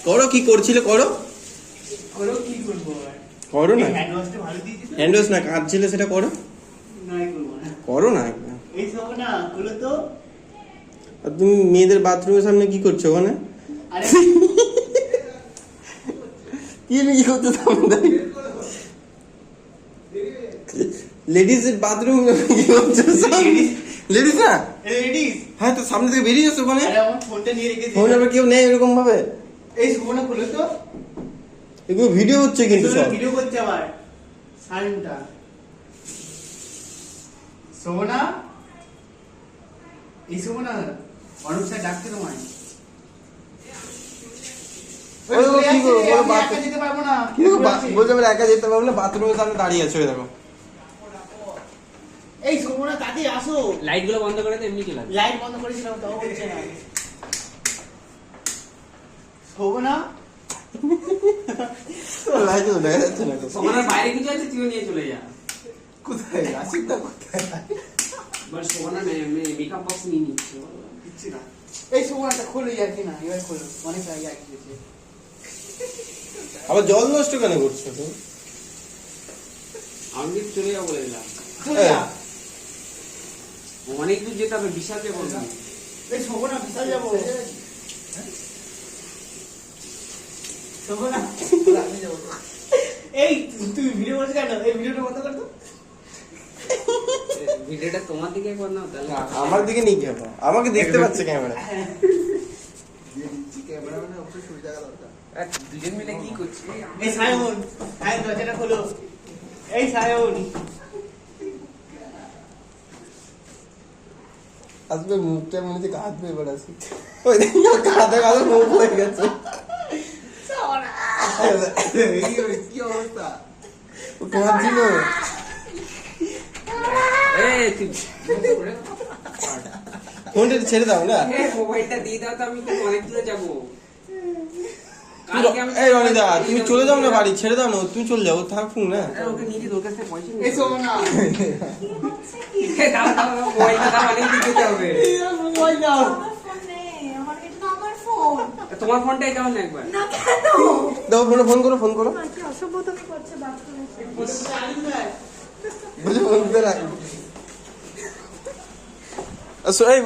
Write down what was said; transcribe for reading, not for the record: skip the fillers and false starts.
করো, কি করছিলে করো, কি করবো করো না, ভালো দিয়েছি হ্যান্ড ওয়াশ না কাঁদছিলে সেটা করো, করো না। এই সব না খুলো তো। আর তুমি মেয়েদের বাথরুমের সামনে কি করছো ওখানে? আরে কি করছো সামনে? লেডিস এর বাথরুম কি করছো? লেডিস না, লেডিস। হ্যাঁ তো সামনে থেকে বেরিয়ে যাচ্ছে ওখানে। আরে আমার ফোনটা নিয়ে রেখেছি। ফোন আবার কেউ নেই এরকম ভাবে। এই ফোনটা খুলো তো। এগুলো ভিডিও হচ্ছে কিন্তু সব। ভিডিও করছে আবার সাইনটা। সোনা, এই সোনা অনুপ স্যার ডাকতে তোমায়। একা যেতে পারবো না। বলছে আমরা একা যেতে পারবো না, বাথরুমের সামনে দাঁড়িয়ে আছে, ওই দেখো। এই সোনা তাড়াতাড়ি আসো। লাইট গুলো বন্ধ করে দে, এমনি চলে আসবে। লাইট বন্ধ করেছিলাম তাও হচ্ছে না। সোনা লাইট তো দেখা যাচ্ছে না। সোনার বাইরে কিছু আছে, তুই নিয়ে চলে যা। কোথায় রাশিদটা কোথায়? বাস সোনার মেকআপ বক্স নিয়ে নিচ্ছে। দিচ্ছি না। এই সোনাটা খুলে যাচ্ছি না, এবার খুলো। অনেক আগে গেছে। আবার জল নষ্ট কেন করছো তো? আমি চলে যাবো বলে দিলাম। চলে যা। অনেক দূর যেতে হবে, বিশাল কে বলবি। এই সোনা বিশাল যাবো। সোনা এই তুই ভিডিও করছিস কেন? এই ভিডিওটা বন্ধ কর তো। ভিডিওটা তোমার দিকে কর না তাহলে। আমার দিকে নিয়ে কি হবে? আমাকে দেখতে পাচ্ছে ক্যামেরা। দুজন মিলে কি করছিস? এই সায়ন, সায়ন দরজাটা খোলো। এই সায়ন আসবে মুখটা মনে হচ্ছে কাঁদবে এবার আসবে। ওই দেখো কাঁদা কাঁদা মুখ হয়ে গেছে। কি অবস্থা? ও কাঁদছিল। এই তুই ফোনটা ছেড়ে দাও না। মোবাইলটা দিয়ে দাও তো, আমি কিন্তু অনেক দূরে যাবো। এই রনিদা তুমি চলে যাও না বাড়ি, ছেড়ে দাও না, তুমি চলে যাও, থাকুন না। ওকে নিয়ে তোর কাছে পয়সা এই সোনা দাও দাও দাও, মোবাইলটা দাও, অনেক দূর যেতে হবে। মোবাইল দাও। তোমার ফোনটাই দাও না একবার। দাও ফোন করো, ফোন করো। বুঝে ফোন করে রাখো। এই